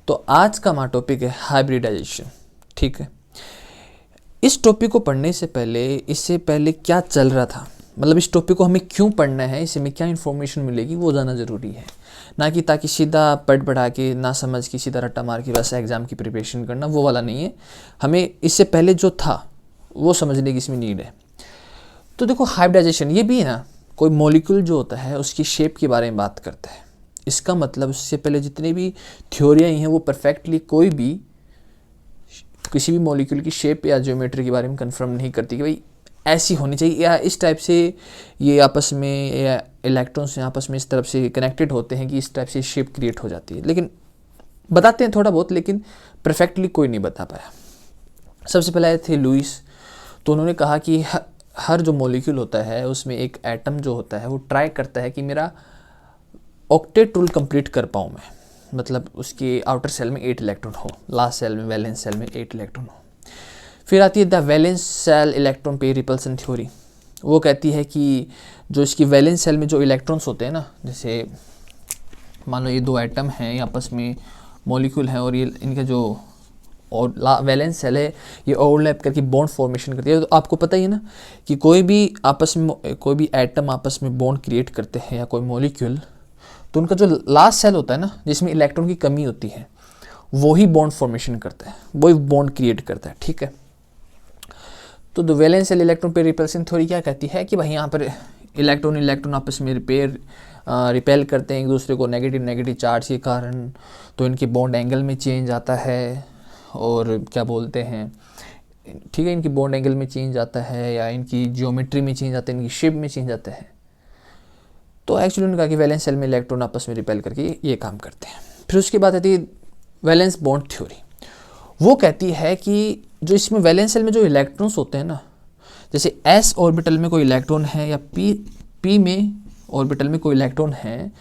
तो आज का हमारा टॉपिक है हाइब्रिडाइजेशन। ठीक है, इस टॉपिक को पढ़ने से पहले, इससे पहले क्या चल रहा था, मतलब इस टॉपिक को हमें क्यों पढ़ना है, इससे हमें क्या इन्फॉर्मेशन मिलेगी वो जानना ज़रूरी है। ना कि ताकि सीधा पढ़ पढ़ा के ना समझ के सीधा रट्टा मार के बस एग्ज़ाम की प्रिपरेशन करना, वो वाला नहीं है। हमें इससे पहले जो था वो समझने की इसमें नीड है। तो देखो, हाइब्रिडाइजेशन ये भी है ना, कोई मॉलिक्यूल जो होता है उसकी शेप के बारे में बात करता है। इसका मतलब उससे पहले जितनी भी थ्योरियाँ हैं वो परफेक्टली कोई भी किसी भी मॉलिक्यूल की शेप या ज्योमेट्री के बारे में कंफर्म नहीं करती कि भाई ऐसी होनी चाहिए या इस टाइप से ये आपस में, या इलेक्ट्रॉन्स आपस में इस तरफ से कनेक्टेड होते हैं कि इस टाइप से शेप क्रिएट हो जाती है। लेकिन बताते हैं थोड़ा बहुत, लेकिन परफेक्टली कोई नहीं बता पाया। सबसे पहले आए थे लुईस, तो उन्होंने कहा कि हर जो मॉलिक्यूल होता है उसमें एक एटम जो होता है वो ट्राई करता है कि मेरा ऑक्टेट रूल कंप्लीट कर पाऊँ मैं, मतलब उसके आउटर सेल में 8 इलेक्ट्रॉन हो, लास्ट सेल में वैलेंस सेल में 8 इलेक्ट्रॉन हो। फिर आती है the valence shell electron pair repulsion theory. वो कहती है कि जो इसकी वैलेंस सेल में जो इलेक्ट्रॉन्स होते हैं ना, जैसे मान लो ये 2 एटम हैं, ये आपस में मॉलिक्यूल हैं और ये इनका जो और वैलेंस सेल है ये ओवरलैप करके बॉन्ड फॉर्मेशन करती है। तो आपको पता ही है ना कि कोई भी आपस में, कोई भी एटम आपस में बॉन्ड क्रिएट करते हैं या कोई मॉलिक्यूल, तो उनका जो लास्ट सेल होता है ना, जिसमें इलेक्ट्रॉन की कमी होती है, वही बॉन्ड फॉर्मेशन करता है, वही बॉन्ड क्रिएट करता है। ठीक है, तो the valence shell electron pair repulsion theory क्या कहती है कि भाई यहाँ पर इलेक्ट्रॉन आपस में रिपेल करते हैं एक दूसरे को नेगेटिव चार्ज के कारण, तो इनके बॉन्ड एंगल में चेंज आता है, और क्या बोलते हैं, ठीक है, इनकी बॉन्ड एंगल में चेंज आता है या इनकी ज्योमेट्री में चेंज आता है, इनकी शेप में चेंज आता है। तो एक्चुअली उन्होंने कहा कि वैलेंस सेल में इलेक्ट्रॉन आपस में रिपेल करके ये काम करते हैं। फिर उसके बाद आती है वैलेंस बॉन्ड थ्योरी। वो कहती है कि जो इसमें वैलेंस सेल में जो इलेक्ट्रॉन्स होते हैं ना, जैसे s ऑर्बिटल में कोई इलेक्ट्रॉन है या p में ऑर्बिटल में कोई इलेक्ट्रॉन है,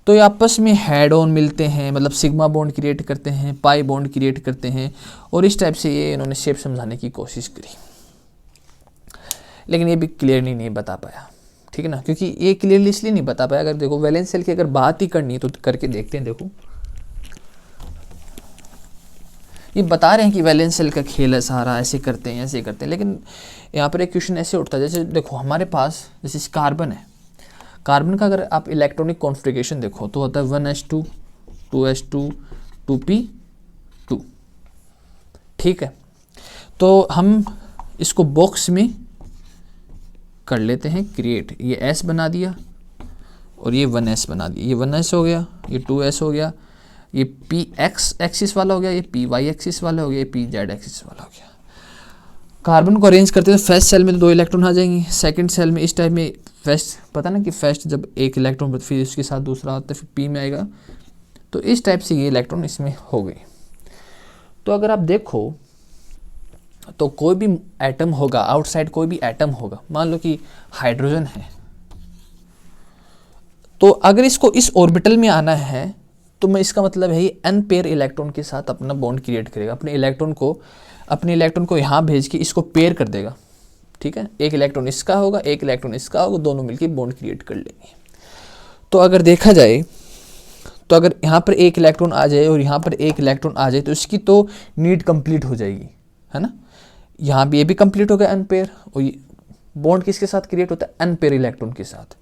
तो ये आपस में हेड ऑन मिलते हैं, मतलब सिग्मा बॉन्ड क्रिएट करते हैं, पाई बॉन्ड क्रिएट करते हैं, और इस टाइप से ये इन्होंने शेप समझाने की कोशिश करी, लेकिन ये भी क्लियरली नहीं बता पाया। ठीक है ना, क्योंकि ये क्लियरली इसलिए नहीं बता पाया, अगर देखो वैलेंस सेल की अगर बात ही करनी है तो करके देखते हैं। देखो ये बता रहे हैं कि वैलेंस सेल का खेल है सारा, ऐसे करते हैं ऐसे करते हैं, लेकिन यहाँ पर एक क्वेश्चन ऐसे उठता है, जैसे देखो हमारे पास जैसे कार्बन है, कार्बन का अगर आप इलेक्ट्रॉनिक कॉन्फ़िगरेशन देखो तो होता है 1s2 2s2 2p2। ठीक है, तो हम इसको बॉक्स में कर लेते हैं क्रिएट, ये s बना दिया और ये 1s बना दिया, ये 1s हो गया, ये 2s हो गया, ये p x एक्सिस वाला हो गया, ये p y एक्सिस वाला हो गया, ये p z एक्सिस वाला हो गया। कार्बन को अरेंज करते हैं तो फर्स्ट सेल में तो 2 इलेक्ट्रॉन आ जाएंगे, सेकंड सेल में इस टाइप में फर्स्ट, पता ना कि फर्स्ट जब 1 इलेक्ट्रॉन फिर उसके साथ दूसरा आता है, फिर p में आएगा, तो इस टाइप से ये इलेक्ट्रॉन इसमें हो गए। तो अगर आप देखो तो कोई भी एटम होगा, आउटसाइड कोई भी एटम होगा, मान लो कि हाइड्रोजन है, तो अगर इसको इस ऑर्बिटल में आना है तो मैं इसका मतलब है ये n पेयर इलेक्ट्रॉन के साथ अपना बॉन्ड क्रिएट करेगा, अपने इलेक्ट्रॉन को यहाँ भेज के इसको पेयर कर देगा। ठीक है, एक इलेक्ट्रॉन इसका होगा, एक इलेक्ट्रॉन इसका होगा, दोनों मिलकर बॉन्ड क्रिएट कर लेंगे। तो अगर देखा जाए तो अगर यहाँ पर एक इलेक्ट्रॉन आ जाए और यहाँ पर एक इलेक्ट्रॉन आ जाए तो इसकी तो नीड कंप्लीट हो जाएगी, है ना। यहाँ भी ये भी कंप्लीट हो गया n पेयर, और ये बॉन्ड किसके साथ क्रिएट होता है, n पेयर इलेक्ट्रॉन के साथ,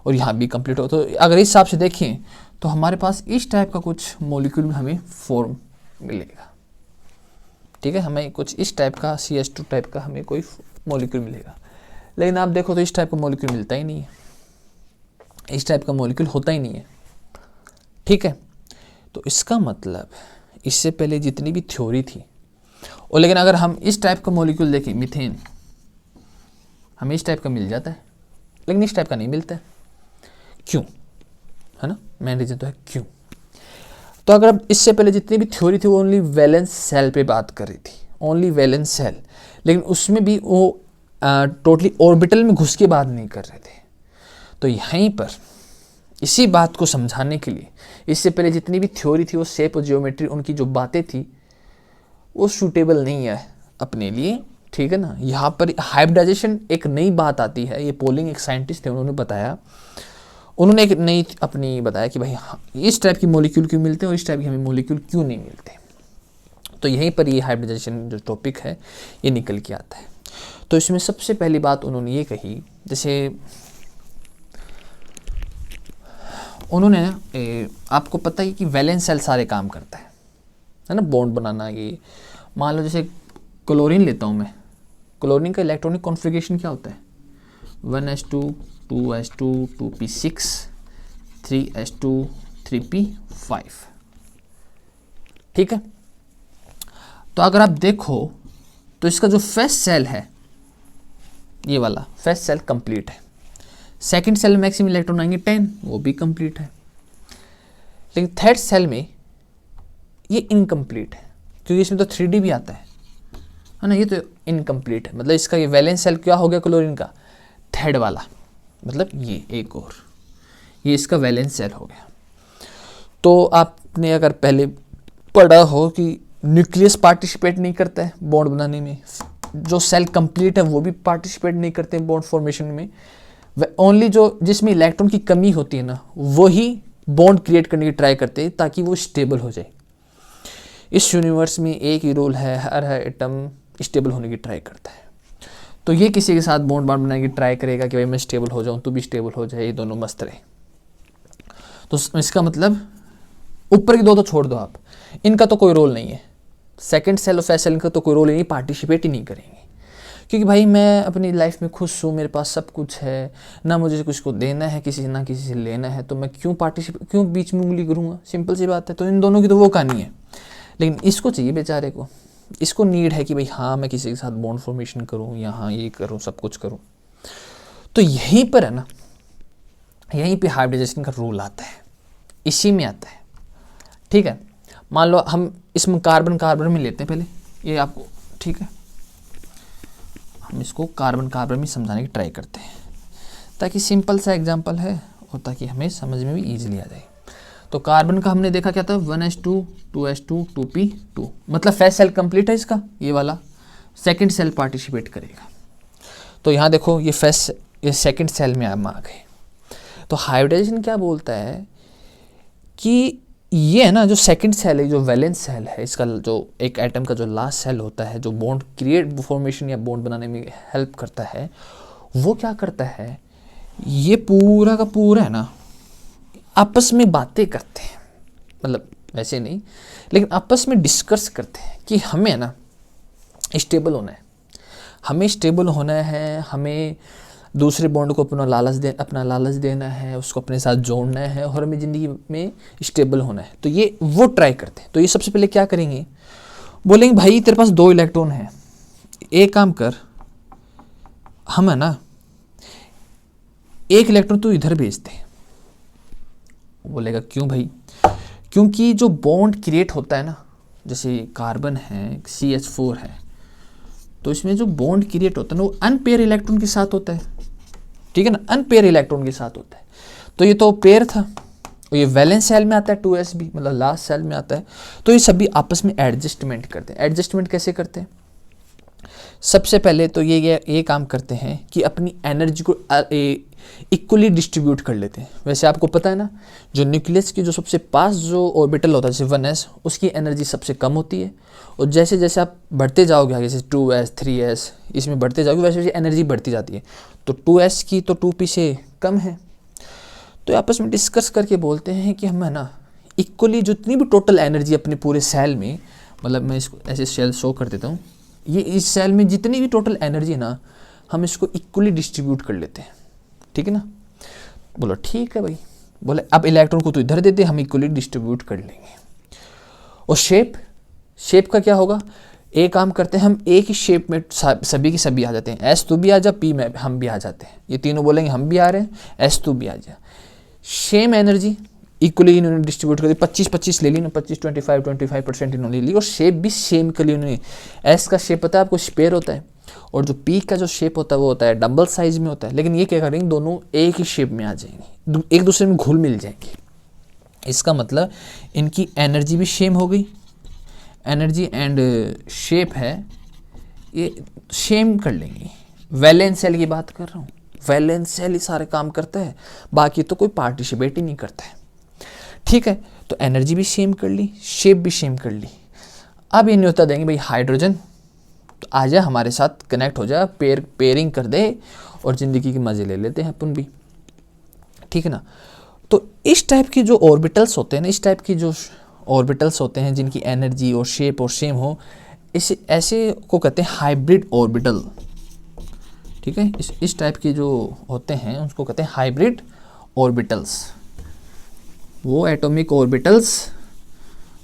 और यहाँ भी कंप्लीट हो। तो अगर इस हिसाब से देखें तो हमारे पास इस टाइप का कुछ मॉलिक्यूल में हमें फॉर्म मिलेगा। ठीक है, हमें कुछ इस टाइप का CH2 टाइप का हमें कोई मॉलिक्यूल मिलेगा, लेकिन आप देखो तो इस टाइप का मॉलिक्यूल मिलता ही नहीं है, इस टाइप का मॉलिक्यूल होता ही नहीं है। ठीक है, तो इसका मतलब इससे पहले जितनी भी थ्योरी थी, और लेकिन अगर हम इस टाइप का मॉलिक्यूल देखें, मीथेन, हमें इस टाइप का मिल जाता है, लेकिन इस टाइप का नहीं मिलता है। क्यों, है ना, मेन रीजन तो है क्यों। तो अगर अब इससे पहले जितनी भी थ्योरी थी वो ओनली वैलेंस सेल पे बात कर रही थी, ओनली वैलेंस सेल, लेकिन उसमें भी वो टोटली ऑर्बिटल में घुस के बात नहीं कर रहे थे। तो यहीं पर इसी बात को समझाने के लिए इससे पहले जितनी भी थ्योरी थी वो शेप और जियोमेट्री, उनकी जो बातें थी वो सूटेबल नहीं है अपने लिए। ठीक है ना, यहाँ पर हाइब्रिडाइजेशन एक नई बात आती है, ये पोलिंग एक साइंटिस्ट थे, उन्होंने बताया, उन्होंने एक नई अपनी बताया कि भाई हाँ, इस टाइप की मॉलिक्यूल क्यों मिलते हैं और इस टाइप के हमें मॉलिक्यूल क्यों नहीं मिलते। तो यहीं पर ये हाइब्रिडाइजेशन जो टॉपिक है ये निकल के आता है। तो इसमें सबसे पहली बात उन्होंने ये कही, जैसे उन्होंने आपको पता ही कि वैलेंस सेल सारे काम करता है ना, बॉन्ड बनाना। ये मान लो जैसे क्लोरीन लेता हूँ मैं, क्लोरीन का इलेक्ट्रॉनिक कॉन्फ़िगरेशन क्या होता है, 1s2 2s2 2p6 3s2 3p5, ठीक है। तो अगर आप देखो तो इसका जो फर्स्ट सेल है ये वाला फर्स्ट सेल कंप्लीट है, सेकंड सेल में मैक्सिमम इलेक्ट्रॉन आएंगे 10, वो भी कंप्लीट है, लेकिन थर्ड सेल में ये इनकम्प्लीट है क्योंकि इसमें तो 3D भी आता है ना, ये तो इनकम्प्लीट है। मतलब इसका ये वैलेंस सेल क्या हो गया क्लोरीन का, थर्ड वाला, मतलब ये एक और ये इसका वैलेंस सेल हो गया। तो आपने अगर पहले पढ़ा हो कि न्यूक्लियस पार्टिसिपेट नहीं करता है बॉन्ड बनाने में, जो सेल कंप्लीट है वो भी पार्टिसिपेट नहीं करते हैं बॉन्ड फॉर्मेशन में, ओनली जो जिसमें इलेक्ट्रॉन की कमी होती है ना वही बॉन्ड क्रिएट करने की ट्राई करते हैं ताकि वो स्टेबल हो जाए। इस यूनिवर्स में एक ही रूल है, हर एटम स्टेबल होने की ट्राई करता है। तो ये किसी के साथ बॉन्ड बनाने की ट्राई करेगा कि भाई मैं स्टेबल हो जाऊँ, तू भी स्टेबल हो जाए, ये दोनों मस्त रहे। तो इसका मतलब ऊपर की दो तो छोड़ दो आप, इनका तो कोई रोल नहीं है, सेकंड सेल और फर्स्ट सेल का तो कोई रोल नहीं, पार्टिसिपेट ही नहीं करेंगे क्योंकि भाई मैं अपनी लाइफ में खुश हूँ, मेरे पास सब कुछ है ना, मुझे कुछ को देना है किसी से ना किसी से लेना है, तो मैं क्यों बीच में उंगली करूँगा, सिंपल सी बात है। तो इन दोनों की तो वो कहानी है, लेकिन इसको चाहिए बेचारे को, इसको नीड है कि भाई हाँ मैं किसी के साथ बॉन्ड फॉर्मेशन करूँ, यहाँ ये करूँ, सब कुछ करूँ। तो यहीं पर है ना, यहीं पे हाइब्रिडाइजेशन का रूल आता है, इसी में आता है, ठीक है। मान लो हम इसमें कार्बन कार्बन में लेते हैं पहले, ये आपको ठीक है, हम इसको कार्बन कार्बन में समझाने की ट्राई करते हैं ताकि सिंपल सा एग्जांपल है और ताकि हमें समझ में भी ईजिली आ जाए। तो कार्बन का हमने देखा क्या था, 1s2 2s2 2p2, मतलब फर्स्ट सेल कंप्लीट है इसका, ये वाला सेकंड सेल पार्टिसिपेट करेगा। तो यहाँ देखो ये सेकंड सेल में हम आ गए। तो हाइब्रिडाइजेशन क्या बोलता है कि ये है ना जो सेकंड सेल है, जो वैलेंस सेल है, इसका जो एक एटम का जो लास्ट सेल होता है जो बॉन्ड क्रिएट फॉर्मेशन या बॉन्ड बनाने में हेल्प करता है, वो क्या करता है, ये पूरा का पूरा है ना आपस में बातें करते हैं, मतलब वैसे नहीं लेकिन आपस में डिस्कस करते हैं कि हमें है ना स्टेबल होना है, हमें स्टेबल होना है, हमें दूसरे बॉन्ड को अपना लालच देना है, उसको अपने साथ जोड़ना है और हमें ज़िंदगी में स्टेबल होना है। तो ये वो ट्राई करते हैं। तो ये सबसे पहले क्या करेंगे, बोलेंगे भाई तेरे पास 2 इलेक्ट्रॉन है, एक काम कर, हम है ना 1 इलेक्ट्रॉन तू इधर भेज दे। बोलेगा क्यों भाई, क्योंकि जो बॉन्ड क्रिएट होता है ना, जैसे कार्बन है CH4 है, तो इसमें जो बॉन्ड क्रिएट होता है ना वो अनपेयर इलेक्ट्रॉन के साथ होता है, ठीक है ना, अनपेयर इलेक्ट्रॉन के साथ होता है। तो ये तो पेयर था और ये वैलेंस सेल में आता है 2sb, मतलब लास्ट सेल में आता है। तो ये सभी आपस में एडजस्टमेंट करते हैं। एडजस्टमेंट कैसे करते हैं, सबसे पहले तो ये काम करते हैं कि अपनी एनर्जी को इक्वली डिस्ट्रीब्यूट कर लेते हैं। वैसे आपको पता है ना, जो न्यूक्लियस की जो सबसे पास जो ऑर्बिटल होता है जैसे 1s, उसकी एनर्जी सबसे कम होती है, और जैसे जैसे आप बढ़ते जाओगे आगे, जैसे 2s 3s इसमें बढ़ते जाओगे वैसे वैसे एनर्जी बढ़ती जाती है। तो 2s की तो 2p से कम है। तो आपस में डिस्कस करके बोलते हैं कि हम है ना इक्वली जितनी भी टोटल एनर्जी अपने पूरे सेल में, मतलब मैं इसको ऐसे सेल शो कर देता हूँ, ये इस सेल में जितनी भी टोटल एनर्जी है ना, हम इसको इक्वली डिस्ट्रीब्यूट कर लेते हैं, ठीक है ना। बोलो ठीक है भाई, बोले अब इलेक्ट्रॉन को तो इधर दे दे, हम इक्वली डिस्ट्रीब्यूट कर लेंगे। और शेप का क्या होगा, एक काम करते हैं, हम एक ही शेप में सभी के सभी आ जाते हैं, S तू भी आ जा, P में हम भी आ जाते हैं, ये तीनों बोलेंगे हम भी आ रहे हैं, S तू भी आ जा। सेम एनर्जी इक्वली इन्होंने डिस्ट्रीब्यूट कर दी, 25-25 ले ली ना, 25-25% इन्होंने ली, और शेप भी सेम कर ली उन्होंने। S का शेप पता है आपको, स्पेयर होता है, और जो P का जो शेप होता है वो होता है डम्बल साइज में होता है। लेकिन ये क्या करेंगे, दोनों एक ही शेप में आ जाएंगे, एक दूसरे में घुल मिल जाएंगे। इसका मतलब इनकी एनर्जी भी सेम हो गई, एनर्जी एंड शेप है ये सेम कर लेंगे। वैलेंस सेल की बात कर रहा हूँ, वैलेंस सेल ही सारे काम करता है, बाकी तो कोई पार्टिसिपेट ही नहीं करता है। ठीक है, तो एनर्जी भी सेम कर ली, शेप भी सेम कर ली। अब ये न्योता देंगे भाई हाइड्रोजन तो आ जा हमारे साथ कनेक्ट हो जा, पेयरिंग कर दे और ज़िंदगी के मज़े ले लेते हैं अपन भी। ठीक है ना। तो इस टाइप की जो ऑर्बिटल्स होते हैं ना, इस टाइप की जो ऑर्बिटल्स होते हैं जिनकी एनर्जी और शेप और सेम हो, इसे ऐसे को कहते हैं हाइब्रिड ऑर्बिटल। ठीक है, इस टाइप के जो होते हैं उसको कहते हैं हाइब्रिड ऑर्बिटल्स। वो एटॉमिक ऑर्बिटल्स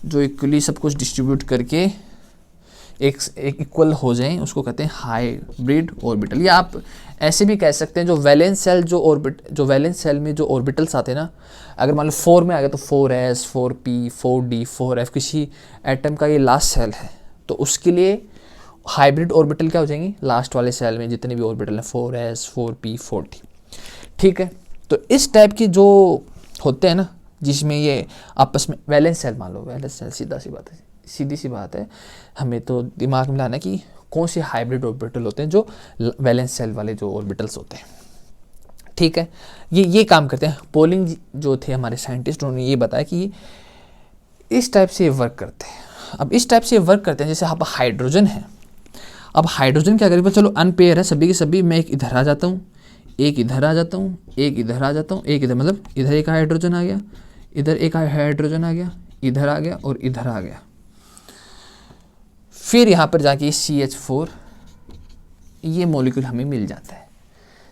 जो इक्वली सब कुछ डिस्ट्रीब्यूट करके एक इक्वल हो जाएं उसको कहते हैं हाइब्रिड ऑर्बिटल। या आप ऐसे भी कह सकते हैं जो वैलेंस सेल में जो ऑर्बिटल्स आते हैं ना, अगर मान लो 4 में आ गया तो 4s 4p 4d 4f किसी एटम का ये लास्ट सेल है, तो उसके लिए हाइब्रिड ऑर्बिटल क्या हो जाएंगे, लास्ट वाले सेल में जितने भी ऑर्बिटल हैं 4s 4p 4d। ठीक है, तो इस टाइप की जो होते हैं ना जिसमें ये आपस में वैलेंस सेल, मान लो वैलेंस सेल, सीधी सी बात है, हमें तो दिमाग में लाना कि कौन से हाइब्रिड ऑर्बिटल होते हैं जो वैलेंस सेल वाले जो ऑर्बिटल्स होते हैं। ठीक है, ये काम करते हैं। पोलिंग जो थे हमारे साइंटिस्ट, उन्होंने ये बताया कि इस टाइप से वर्क करते हैं। अब इस टाइप से वर्क करते हैं, जैसे यहाँ पर हाइड्रोजन है, अब हाइड्रोजन क्या करेगा, चलो अनपेयर है सभी के सभी, मैं एक इधर आ जाता हूँ, एक इधर आ जाता हूँ, एक इधर आ जाता हूँ, एक इधर, मतलब इधर एक हाइड्रोजन आ गया, इधर एक हाइड्रोजन आ गया, इधर आ गया और इधर आ गया। फिर यहाँ पर जाके CH4 ये मॉलिक्यूल हमें मिल जाता है।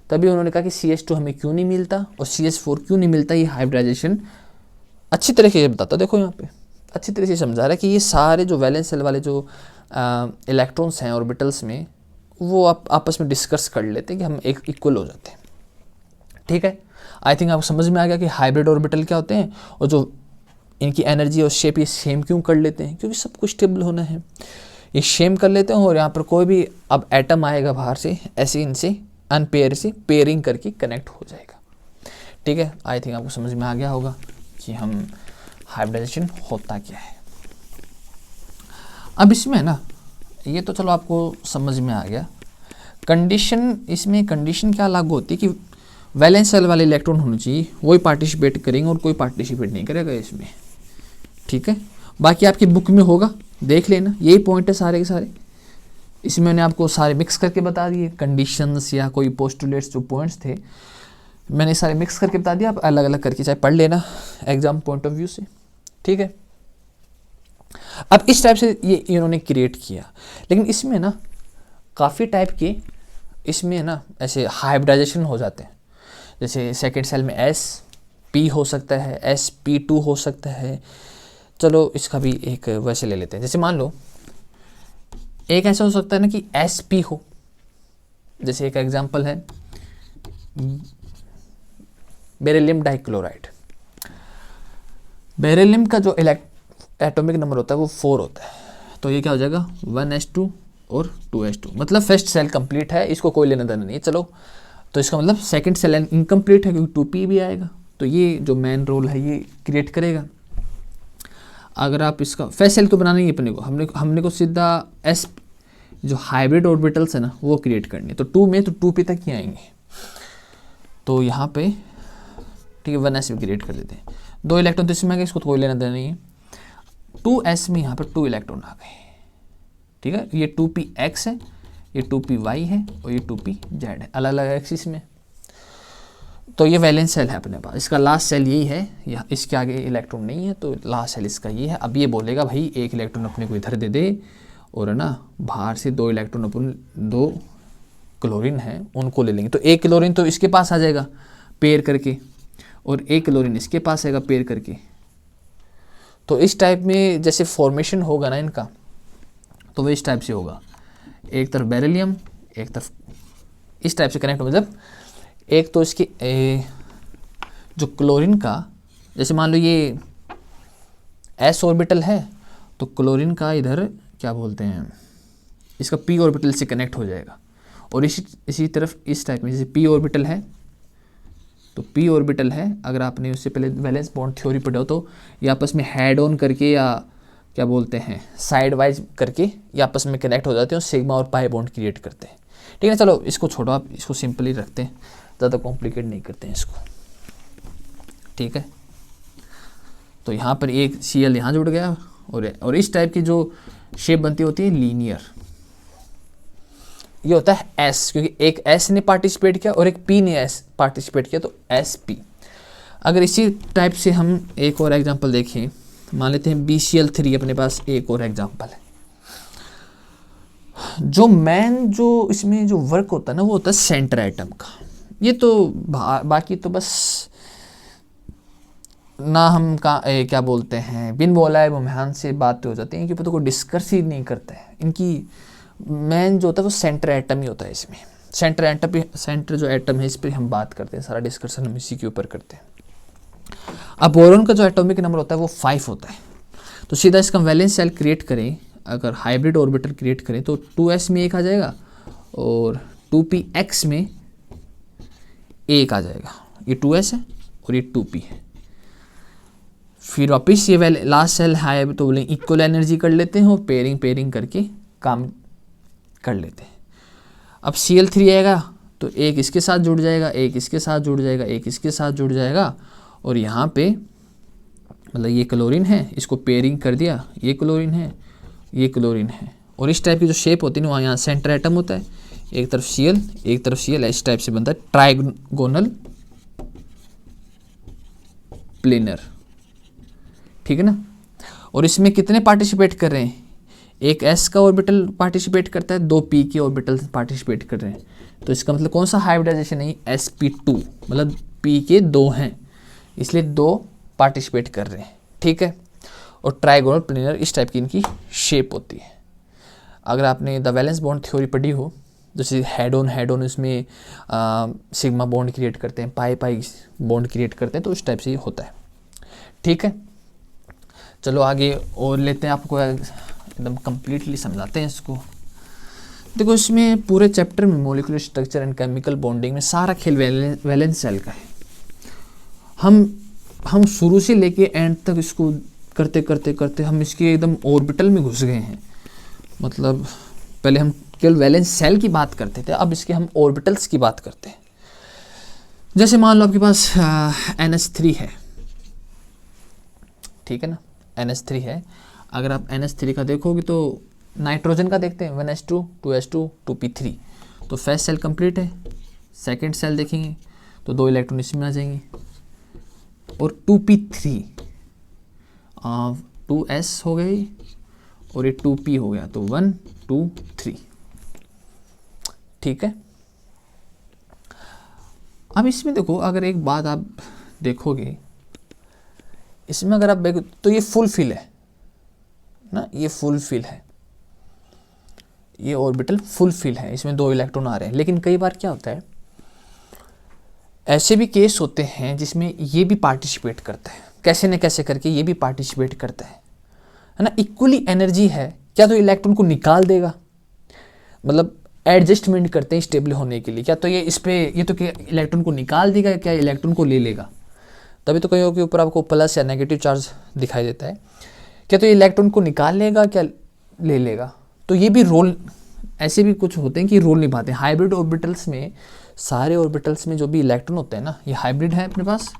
तभी उन्होंने कहा कि CH2 हमें क्यों नहीं मिलता और CH4 क्यों नहीं मिलता, ये हाइब्रिडाइजेशन अच्छी तरीके से बताता। देखो यहाँ पे अच्छी तरह से समझा रहा है कि ये सारे जो वैलेंस सेल वाले जो इलेक्ट्रॉन्स हैं ऑर्बिटल्स में, वो आपस में डिस्कस कर लेते हैं कि हम एक इक्वल हो जाते हैं। ठीक है, आई थिंक आपको समझ में आ गया कि हाइब्रिड ऑर्बिटल क्या होते हैं और जो इनकी एनर्जी और शेप ये सेम क्यों कर लेते हैं, क्योंकि सब कुछ स्टेबल होना है, ये सेम कर लेते हैं। और यहाँ पर कोई भी अब एटम आएगा बाहर से, ऐसे इनसे अनपेयर से पेयरिंग करके कनेक्ट हो जाएगा। ठीक है, आई थिंक आपको समझ में आ गया होगा कि हम हाइब्रिडाइजेशन होता क्या है। अब इसमें ना, ये तो चलो आपको समझ में आ गया। कंडीशन, इसमें कंडीशन क्या लागू होती है कि वैलेंस सेल वाले इलेक्ट्रॉन होने चाहिए, वही पार्टिसिपेट करेंगे और कोई पार्टिसिपेट नहीं करेगा इसमें। ठीक है, बाकी आपकी बुक में होगा, देख लेना, यही पॉइंट है सारे के सारे। इसमें मैंने आपको सारे मिक्स करके बता दिए, कंडीशंस या कोई पोस्टुलेट्स जो पॉइंट्स थे मैंने सारे मिक्स करके बता दिया। आप अलग अलग करके चाहे पढ़ लेना एग्जाम पॉइंट ऑफ व्यू से। ठीक है, अब इस टाइप से ये इन्होंने क्रिएट किया, लेकिन इसमें ना काफ़ी टाइप के इसमें ना ऐसे हाइब्रिडाइजेशन हो जाते हैं। जैसे सेकेंड सेल में SP हो सकता है, SP2 हो सकता है। चलो इसका भी एक वैसे ले लेते हैं। जैसे मान लो एक ऐसा हो सकता है ना कि SP हो, जैसे एक एग्जांपल है बेरिलियम डाइक्लोराइड। बेरिलियम का जो एटॉमिक नंबर होता है वो 4 होता है, तो ये क्या हो जाएगा 1s2 और 2s2, मतलब फर्स्ट सेल कंप्लीट है, इसको कोई लेना देना नहीं है। चलो, तो इसका मतलब सेकंड सेल इनकम्प्लीट है क्योंकि 2p भी आएगा, तो ये जो मेन रोल है ये क्रिएट करेगा। अगर आप इसका फर्स्ट सेल तो बनाना ही है अपने को, हमने को सीधा s जो हाइब्रिड ऑर्बिटल्स है ना वो क्रिएट करनी है। तो 2 में तो 2p तक ही आएंगे, तो यहाँ पे ठीक है 1s भी क्रिएट कर देते हैं। 2 इलेक्ट्रॉन तो इसमें आ गए, इसको तो कोई लेना देना नहीं है। 2s में यहाँ पर 2 इलेक्ट्रॉन आ गए। ठीक है, ये 2px है, ये 2py है और ये 2pz है, अलग अलग एक्सिस में। तो ये वैलेंस सेल है अपने पास, इसका लास्ट सेल यही है, या इसके आगे इलेक्ट्रॉन नहीं है, तो लास्ट सेल इसका ये है। अब ये बोलेगा भाई एक इलेक्ट्रॉन अपने को इधर दे दे, और है ना बाहर से 2 इलेक्ट्रॉन अपन 2 क्लोरीन है उनको ले लेंगे। तो एक क्लोरीन तो इसके पास आ जाएगा पेयर करके, और एक क्लोरीन इसके पास आएगा पेयर करके। तो इस टाइप में जैसे फॉर्मेशन होगा ना इनका, तो वो इस टाइप से होगा, एक तरफ बेरिलियम एक तरफ इस टाइप से कनेक्ट हो। मतलब एक तो इसकी जो क्लोरीन का, जैसे मान लो ये s ऑर्बिटल है, तो क्लोरीन का इधर क्या बोलते हैं, इसका p ऑर्बिटल से कनेक्ट हो जाएगा। और इसी तरफ इस टाइप में जैसे p ऑर्बिटल है, तो p ऑर्बिटल है, अगर आपने उससे पहले वैलेंस बॉन्ड थ्योरी पढ़ा हो तो ये आपस में हेड ऑन करके या क्या बोलते हैं साइड वाइज करके ये आपस में कनेक्ट हो जाते हैं और सिग्मा और पाई बॉन्ड क्रिएट करते हैं। ठीक है, चलो इसको छोड़ो, आप इसको सिंपली रखते हैं ज़्यादा कॉम्प्लिकेट नहीं करते हैं इसको, ठीक है। तो यहाँ पर एक Cl यहाँ जुड़ गया, और इस टाइप की जो शेप बनती होती है लीनियर, ये होता है S, क्योंकि एक S ने पार्टिसिपेट किया और एक P ने S पार्टिसिपेट किया, तो SP। अगर इसी टाइप से हम एक और एग्जांपल देखें, मान लेते हैं BCl3 अपने पास एक और एग्जांपल है। जो जो इसमें जो वर्क होता है ना, वो होता है सेंटर एटम का। ये तो बाकी तो बस ना हम क्या बोलते हैं, बिन बोला है बुमहान से बातें हो जाती हैं, क्योंकि तो कोई डिस्कस ही नहीं करता है। इनकी मेन जो होता है वो सेंटर एटम ही होता है। इसमें सेंटर जो एटम है, इस पर हम बात करते हैं, सारा डिस्कशन हम इसी के ऊपर करते हैं। अब बोरॉन का जो एटॉमिक नंबर होता है वो 5 होता है। तो सीधा इसका वैलेंस शेल क्रिएट करें, अगर हाइब्रिड ऑर्बिटल क्रिएट करें तो 2s में एक आ जाएगा और 2px में एक आ जाएगा। ये 2s है और ये 2p है। फिर वापिस ये लास्ट सेल है तो बोले इक्वल एनर्जी कर लेते हैं और पेयरिंग करके काम कर लेते हैं। अब Cl3 आएगा तो एक इसके साथ जुड़ जाएगा, एक इसके साथ जुड़ जाएगा, एक इसके साथ जुड़ जाएगा, और यहाँ पे मतलब ये क्लोरीन है, इसको पेयरिंग कर दिया, ये क्लोरीन है, ये क्लोरीन है। और इस टाइप की जो शेप होती है ना, वहाँ यहाँ सेंटर एटम होता है, एक तरफ Cl एक तरफ Cl, इस टाइप से बनता है ट्राइगोनल प्लेनर, ठीक है ना। और इसमें कितने पार्टिसिपेट कर रहे हैं, एक s का ऑर्बिटल पार्टिसिपेट करता है, 2 p के ऑर्बिटल पार्टिसिपेट कर रहे हैं। तो इसका मतलब कौन सा हाइब्रिडाइजेशन है, sp2, मतलब p के 2 हैं, इसलिए 2 पार्टिसिपेट कर रहे हैं, ठीक है। और ट्राइगोनल प्लेनर इस टाइप की इनकी शेप होती है। अगर आपने द वैलेंस बॉन्ड थ्योरी पढ़ी हो, जैसे हेड ऑन इसमें सिग्मा बॉन्ड क्रिएट करते हैं, पाई बॉन्ड क्रिएट करते हैं, तो इस टाइप से ये होता है, ठीक है। चलो आगे और लेते हैं, आपको एकदम कंप्लीटली समझाते हैं इसको। देखो इसमें पूरे चैप्टर में molecular structure and chemical bonding में सारा खेल वैलेंस शेल का है। हम शुरू से लेके एंड तक इसको करते हम इसके एकदम ऑर्बिटल में घुस गए हैं। मतलब पहले हम केवल वैलेंस शेल की बात करते थे, अब इसके हम ऑर्बिटल्स की बात करते हैं। जैसे मान लो आपके पास NH3 है, ठीक है ना, NH3 है। अगर आप NH3 का देखोगे तो नाइट्रोजन का देखते हैं 1s2 2s2 2p3, तो फर्स्ट सेल कंप्लीट है। सेकंड सेल देखेंगे तो 2 इलेक्ट्रॉन इसमें आ जाएंगे, और 2p3 2s हो गई और ये 2p हो गया, तो 1 2 3, ठीक है। अब इसमें देखो, अगर एक बात आप देखोगे इसमें, अगर आप देखो तो ये फुल फिल है ना, ये फुल फिल है, ये ऑर्बिटल फुल फिल है, इसमें 2 इलेक्ट्रॉन आ रहे हैं। लेकिन कई बार क्या होता है, ऐसे भी केस होते हैं जिसमें ये भी पार्टिसिपेट करता है, कैसे न कैसे करके ये भी पार्टिसिपेट करता है ना। इक्वली एनर्जी है, क्या तो इलेक्ट्रॉन को निकाल देगा, मतलब एडजस्टमेंट करते हैं स्टेबल होने के लिए, क्या तो ये इस पे ये तो क्या इलेक्ट्रॉन को निकाल देगा, क्या इलेक्ट्रॉन को ले लेगा। तभी तो कहीं के ऊपर आपको प्लस या नेगेटिव चार्ज दिखाई देता है, क्या तो ये इलेक्ट्रॉन को निकाल लेगा, क्या ले लेगा। तो ये भी रोल, ऐसे भी कुछ होते हैं कि रोल निभाते हैं। हाइब्रिड ऑर्बिटल्स में, सारे ऑर्बिटल्स में जो भी इलेक्ट्रॉन होते हैं ना, ये हाइब्रिड है अपने पास,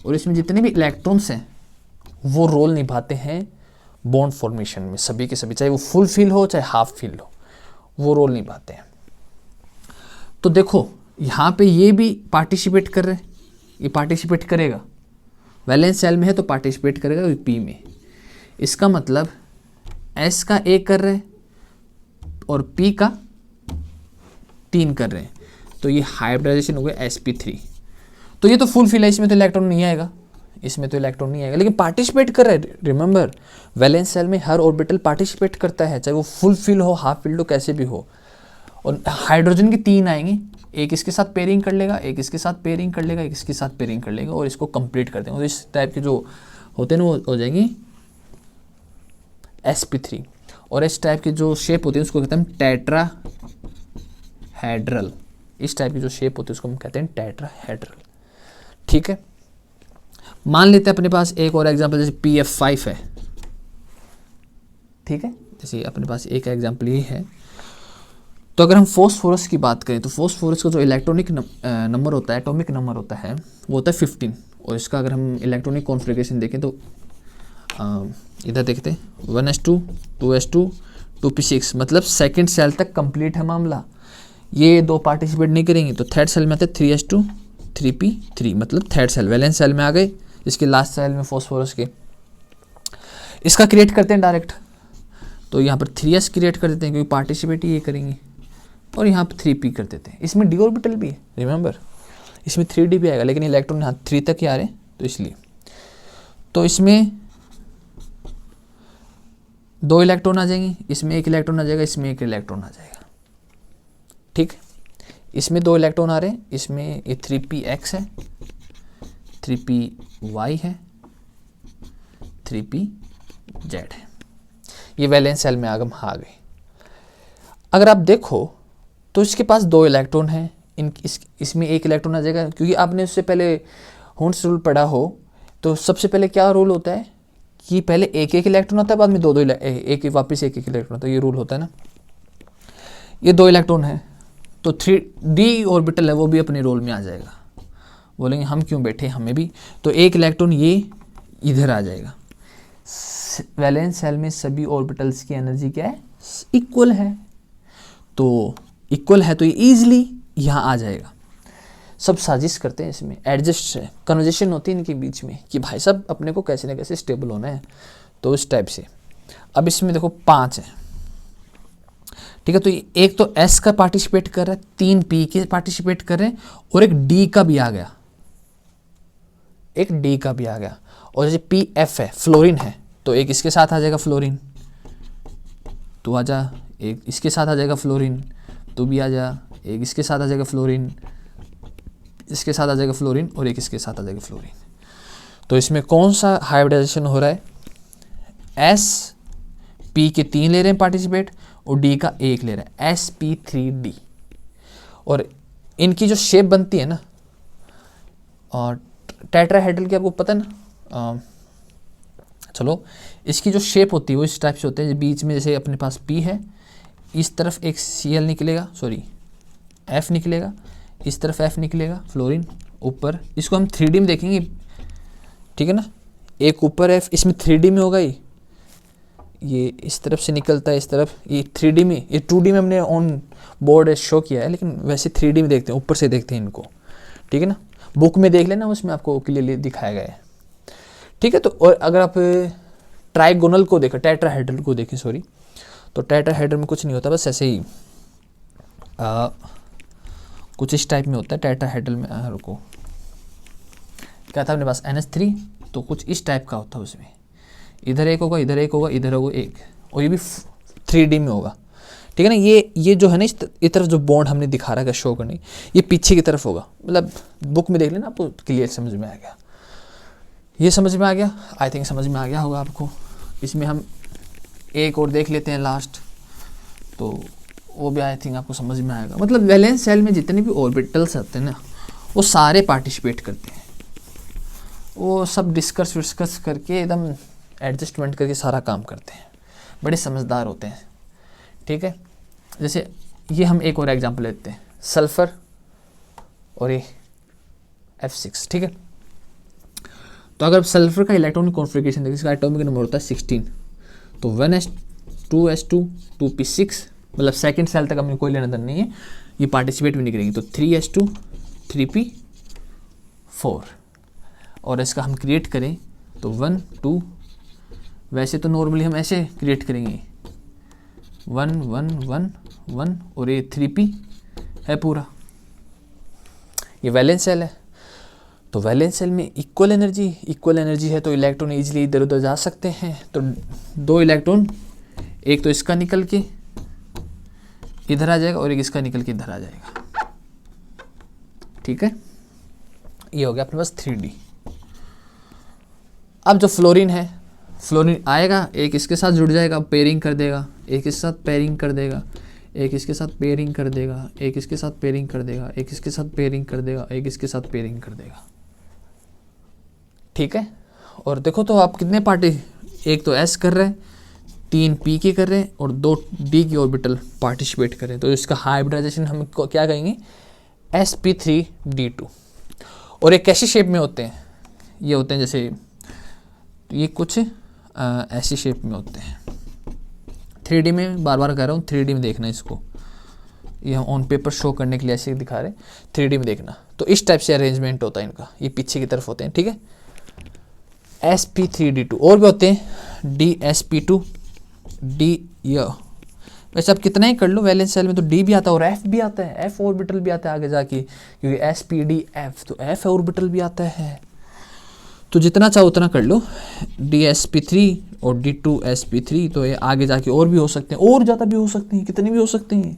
और इसमें जितने भी इलेक्ट्रॉन्स हैं वो रोल निभाते हैं बॉन्ड फॉर्मेशन में, सभी के सभी, चाहे वो फुल फिल हो चाहे हाफ फिल हो, वो रोल निभाते हैं। तो देखो यहाँ पे ये भी पार्टिसिपेट कर रहे हैं, ये पार्टिसिपेट करेगा, वैलेंस शेल में है तो पार्टिसिपेट करेगा पी में। इसका मतलब S का 1 कर रहे हैं और P का 3 कर रहे हैं, तो ये हाइब्रिडाइजेशन हो गया sp3। तो ये तो फुल फिल है, इसमें तो इलेक्ट्रॉन नहीं आएगा, इसमें तो इलेक्ट्रॉन नहीं आएगा, लेकिन पार्टिसिपेट कर रहा है। रिमेंबर, वैलेंस शेल में हर ऑर्बिटल पार्टिसिपेट करता है, चाहे वो फुल फिल हो हाफ फिल हो कैसे भी हो। और हाइड्रोजन के 3 आएंगे, एक इसके साथ पेयरिंग कर लेगा, एक इसके साथ पेयरिंग कर लेगा, एक इसके साथ पेयरिंग कर लेगा, और इसको कंप्लीट कर देंगे। और इस टाइप के जो होते हैं ना, वो हो जाएंगी sp3। और इस टाइप की जो शेप होती है उसको कहते हैं टेट्राहेड्रल। इस टाइप की जो शेप होती है उसको हम कहते हैं टेट्राहेड्रल, ठीक है। मान लेते हैं अपने पास एक और एग्जांपल, जैसे pf5 है, ठीक है, जैसे अपने पास एक एग्जांपल ये है। तो अगर हम फॉस्फोरस की बात करें तो फॉस्फोरस का जो इलेक्ट्रॉनिक नंबर होता है, एटॉमिक नंबर होता है, वो होता है 15। और इसका अगर हम इलेक्ट्रॉनिक कॉन्फ़िगरेशन देखें तो इधर देखते हैं 1s2 2s2 2p6, मतलब सेकंड सेल तक कंप्लीट है मामला। ये दो पार्टिसिपेट नहीं करेंगे तो थर्ड सेल में आते 3s2 3p3, मतलब थर्ड सेल वैलेंस सेल में आ गए, इसके लास्ट सेल में फॉस्फोरस के। इसका क्रिएट करते हैं डायरेक्ट, तो यहाँ पर 3s क्रिएट कर देते हैं क्योंकि पार्टिसिपेट ही ये करेंगे, और यहाँ पर 3p कर देते हैं। इसमें डी ऑर्बिटल भी है, रिमेंबर इसमें 3d भी आएगा, लेकिन इलेक्ट्रॉन यहाँ 3 तक ही आ रहे हैं तो इसलिए। तो इसमें 2 इलेक्ट्रॉन आ जाएंगे, इसमें 1 इलेक्ट्रॉन आ जाएगा, इसमें 1 इलेक्ट्रॉन आ जाएगा। ठीक, इसमें 2 इलेक्ट्रॉन आ रहे हैं, इसमें ये 3px है, 3py है, 3pz है। ये वैलेंस सेल में आ गए। अगर आप देखो तो इसके पास 2 इलेक्ट्रॉन हैं, इसमें 1 इलेक्ट्रॉन आ जाएगा, क्योंकि आपने उससे पहले हॉर्न्स रूल पढ़ा हो तो सबसे पहले क्या रूल होता है कि पहले 1 इलेक्ट्रॉन आता है, बाद में 2 एक वापस 1 इलेक्ट्रॉन आता है, ये रूल होता है ना। ये 2 इलेक्ट्रॉन है तो 3d ऑर्बिटल है वो भी अपने रोल में आ जाएगा। बोलेंगे हम क्यों बैठे, हमें भी, तो 1 इलेक्ट्रॉन ये इधर आ जाएगा। वैलेंस सेल में सभी ऑर्बिटल्स की एनर्जी क्या है, इक्वल है, तो इक्वल है तो ये ईजिली यहाँ आ जाएगा। सब साजिश करते हैं इसमें, एडजस्ट है, कन्वर्जेशन होती है इनके बीच में कि भाई साहब अपने को कैसे ना कैसे स्टेबल होना है, तो इस टाइप से। अब इसमें देखो 5 है, ठीक है, तो एक तो S का पार्टिसिपेट कर रहा है, 3 P के पार्टिसिपेट कर रहे हैं, और एक D का भी आ गया, एक D का भी आ गया। और जैसे PF है, फ्लोरीन है, तो एक इसके साथ आ जाएगा फ्लोरीन, तू आ जा, एक इसके साथ आ जाएगा फ्लोरीन, तू भी आ जा, एक इसके साथ आ जाएगा फ्लोरीन, इसके साथ आ जाएगा फ्लोरीन, और एक इसके साथ आ जाएगा फ्लोरीन। तो इसमें कौन सा हाइब्रिडाइजेशन हो रहा है, S P के 3 ले रहे हैं पार्टिसिपेट और D का 1 ले रहा है, sp3d। और इनकी जो शेप बनती है ना, और टेट्राहेड्रल की आपको पता है ना, चलो इसकी जो शेप होती है वो इस टाइप से होते हैं, बीच में जैसे अपने पास P है, इस तरफ एक Cl निकलेगा, सॉरी F निकलेगा, इस तरफ F निकलेगा फ्लोरीन ऊपर। इसको हम 3D में देखेंगे, ठीक है ना, एक ऊपर F, इसमें 3D में होगा ये इस तरफ से निकलता है, इस तरफ ये 3D में, ये 2D में हमने ऑन बोर्ड शो किया है, लेकिन वैसे 3D में देखते हैं, ऊपर से देखते हैं इनको, ठीक है ना। बुक में देख लेना, उसमें आपको क्लियरली दिखाया गया है, ठीक है। तो और अगर आप ट्राइगोनल को देखें, टेट्राहेड्रल को देखें, सॉरी, तो टेट्राहेड्रल में कुछ नहीं होता, बस ऐसे ही कुछ इस टाइप में होता है टेट्राहेड्रल में। रुको, क्या था अपने पास NH3, तो कुछ इस टाइप का होता है, उसमें इधर एक होगा, इधर एक होगा, इधर होगा एक, और ये भी 3D में होगा, ठीक है ना। ये जो है ना, इस तरफ जो बॉन्ड हमने दिखा रहा है शो करने, ये पीछे की तरफ होगा, मतलब बुक में देख लेना, आपको क्लियर समझ में आ गया। ये समझ में आ गया, आई थिंक समझ में आ गया होगा आपको। इसमें हम एक और देख लेते हैं लास्ट, तो वो भी आई थिंक आपको समझ में आएगा। मतलब वैलेंस सेल में जितने भी ऑर्बिटल्स आते हैं ना, वो सारे पार्टिसिपेट करते हैं, वो सब डिस्कस करके एकदम एडजस्टमेंट करके सारा काम करते हैं, बड़े समझदार होते हैं, ठीक है। जैसे ये हम एक और एग्जांपल लेते हैं, सल्फर और ये F6, ठीक है। तो अगर सल्फर का इलेक्ट्रॉनिक कॉन्फ़िगरेशन देखिए, इसका एटॉमिक नंबर होता है 16, तो 1s2 2p6, मतलब सेकंड सेल तक हमें कोई लेना देना नहीं है, ये पार्टिसिपेट भी नहीं करेंगे, तो 3s2 3p4। और इसका हम क्रिएट करें तो 1 2, वैसे तो नॉर्मली हम ऐसे क्रिएट करेंगे 1 1 1 1, और ये 3p है पूरा, ये वैलेंस सेल है। तो वैलेंस सेल में इक्वल एनर्जी है, तो इलेक्ट्रॉन इजीली इधर उधर जा सकते हैं। तो 2 इलेक्ट्रॉन, एक तो इसका निकल के इधर आ जाएगा और एक इसका निकल के इधर आ जाएगा, ठीक है। ये हो गया अपने पास 3D। अब जो फ्लोरीन है, फ्लोरीन आएगा, एक इसके साथ जुड़ जाएगा, पेयरिंग कर देगा, एक इसके साथ पेयरिंग कर देगा, एक इसके साथ पेयरिंग कर देगा, एक इसके साथ पेयरिंग कर देगा, एक इसके साथ पेयरिंग कर देगा, एक इसके साथ पेयरिंग कर देगा, ठीक है। और देखो तो आप कितने पार्टी, एक तो S कर रहे हैं, 3 p के कर रहे हैं और 2 d की ऑर्बिटल पार्टिसिपेट कर रहे हैं, तो इसका हाइब्रिडाइजेशन हम क्या कहेंगे, sp3d2। और ये कैसी शेप में होते हैं, ये होते हैं जैसे ये कुछ ऐसी शेप में होते हैं। 3D में बार बार कह रहा हूँ, 3D में देखना इसको, ये हम ऑन पेपर शो करने के लिए ऐसे दिखा रहे हैं, 3D में देखना। तो इस टाइप से अरेंजमेंट होता है इनका, ये पीछे की तरफ होते हैं, ठीक है। sp3d2 और भी होते हैं dsp2 d, वैसे आप कितना ही कर लो, वैलेंस शेल में तो d भी आता है और f भी आता है, f ऑर्बिटल भी आता है आगे जाके, क्योंकि spdf तो f ऑर्बिटल भी आता है। तो जितना चाहो उतना कर लो, dsp3 और d2sp3, तो ये आगे जाके और भी हो सकते हैं, और ज़्यादा भी हो सकते हैं, कितने भी हो सकते हैं,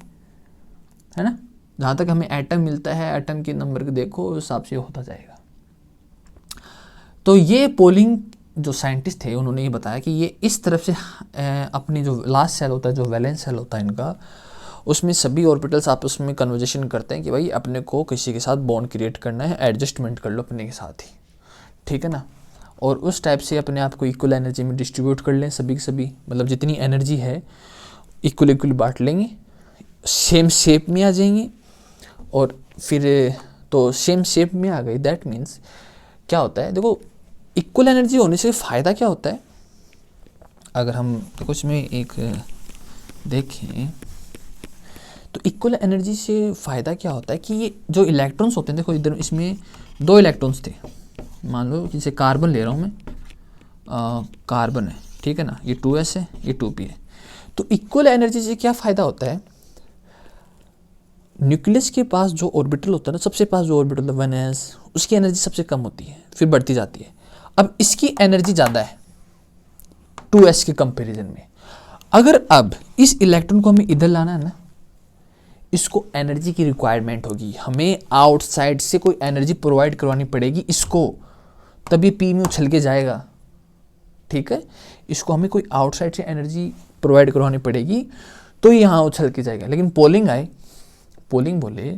है ना। जहाँ तक हमें एटम मिलता है, एटम के नंबर को देखो, उस हिसाब से होता जाएगा। तो ये पोलिंग जो साइंटिस्ट थे उन्होंने ये बताया कि ये इस तरफ से अपनी जो लास्ट सेल होता है, जो वैलेंस सेल होता है इनका, उसमें सभी ऑर्बिटल्स आपस में कन्वर्जेशन करते हैं कि भाई अपने को किसी के साथ बॉन्ड क्रिएट करना है, एडजस्टमेंट कर लो अपने के साथ ही, ठीक है ना। और उस टाइप से अपने आप को इक्वल एनर्जी में डिस्ट्रीब्यूट कर लें, सभी की सभी, मतलब जितनी एनर्जी है इक्वल बांट लेंगे, सेम शेप में आ जाएंगे। और फिर तो सेम शेप में आ गई, दैट मीन्स क्या होता है, देखो इक्वल एनर्जी होने से फ़ायदा क्या होता है, अगर हम देखो इसमें एक देखें तो इक्वल एनर्जी से फ़ायदा क्या होता है कि ये जो इलेक्ट्रॉन्स होते हैं, देखो इधर इसमें 2 इलेक्ट्रॉन्स थे, मान लो जैसे कार्बन ले रहा हूँ मैं, कार्बन है, ठीक है ना, ये 2s है, ये 2p है। तो इक्वल एनर्जी से क्या फ़ायदा होता है, न्यूक्लियस के पास जो ऑर्बिटल होता है ना, सबसे पास जो ऑर्बिटल है 1s, उसकी एनर्जी सबसे कम होती है, फिर बढ़ती जाती है। अब इसकी एनर्जी ज़्यादा है 2s के कंपैरिजन में। अगर अब इस इलेक्ट्रॉन को हमें इधर लाना है ना, इसको एनर्जी की रिक्वायरमेंट होगी, हमें आउटसाइड से कोई एनर्जी प्रोवाइड करवानी पड़ेगी इसको, तभी p में उछल के जाएगा, ठीक है। इसको हमें कोई आउटसाइड से एनर्जी प्रोवाइड करवानी पड़ेगी तो यहाँ उछल के जाएगा। लेकिन पोलिंग आए, पोलिंग बोले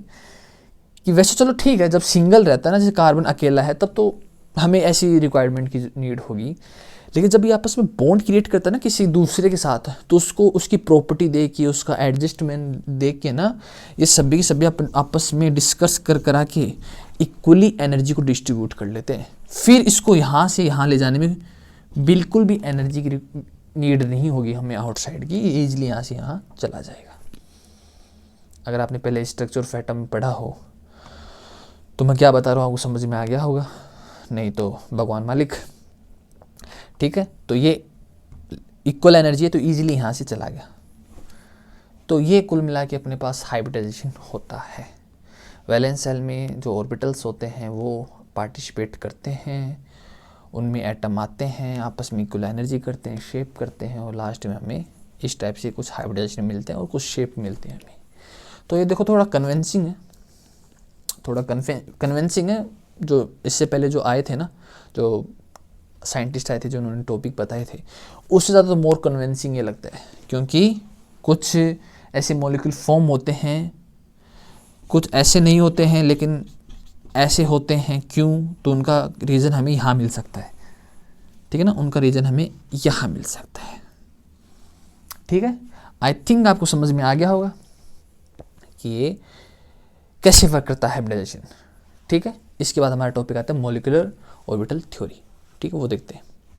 कि वैसे चलो ठीक है, जब सिंगल रहता है ना, जैसे कार्बन अकेला है, तब तो हमें ऐसी रिक्वायरमेंट की नीड होगी। लेकिन जब ये आपस में बॉन्ड क्रिएट करता है ना किसी दूसरे के साथ, तो उसको उसकी प्रॉपर्टी देख के, उसका एडजस्टमेंट देख के ना, ये सभी के सभी आपस में डिस्कस करा के इक्वली एनर्जी को डिस्ट्रीब्यूट कर लेते हैं। फिर इसको यहाँ से यहाँ ले जाने में बिल्कुल भी एनर्जी की नीड नहीं होगी हमें आउटसाइड की, ईजिली यहाँ से यहाँ चला जाएगा। अगर आपने पहले स्ट्रक्चर ऑफ एटम पढ़ा हो तो मैं क्या बता रहा हूँ आपको समझ में आ गया होगा, नहीं तो भगवान मालिक, ठीक है। तो ये इक्वल एनर्जी है तो इजीली यहाँ से चला गया। तो ये कुल मिला के अपने पास हाइब्रिडाइजेशन होता है। वैलेंस शेल में जो ऑर्बिटल्स होते हैं वो पार्टिसिपेट करते हैं, उनमें एटम आते हैं, आपस में इक्वल एनर्जी करते हैं, शेप करते हैं, और लास्ट में हमें इस टाइप से कुछ हाइब्रिडाइजेशन मिलते हैं और कुछ शेप मिलते हैं हमें। तो ये देखो थोड़ा कन्विंसिंग है, थोड़ा कन्विंसिंग है। जो इससे पहले जो आए थे ना, जो साइंटिस्ट आए थे, जो उन्होंने टॉपिक बताए थे, उससे ज़्यादा तो मोर कन्विंसिंग ये लगता है, क्योंकि कुछ ऐसे मॉलिक्यूल फॉर्म होते हैं, कुछ ऐसे नहीं होते हैं, लेकिन ऐसे होते हैं क्यों, तो उनका रीज़न हमें यहाँ मिल सकता है, ठीक है ना, उनका रीज़न हमें यहाँ मिल सकता है, ठीक है। आई थिंक आपको समझ में आ गया होगा कि ये कैसे वर्क करता है हाइब्रिडाइजेशन, ठीक है। इसके बाद हमारा टॉपिक आता है मॉलिक्यूलर ऑर्बिटल थ्योरी, ठीक है, वो देखते हैं।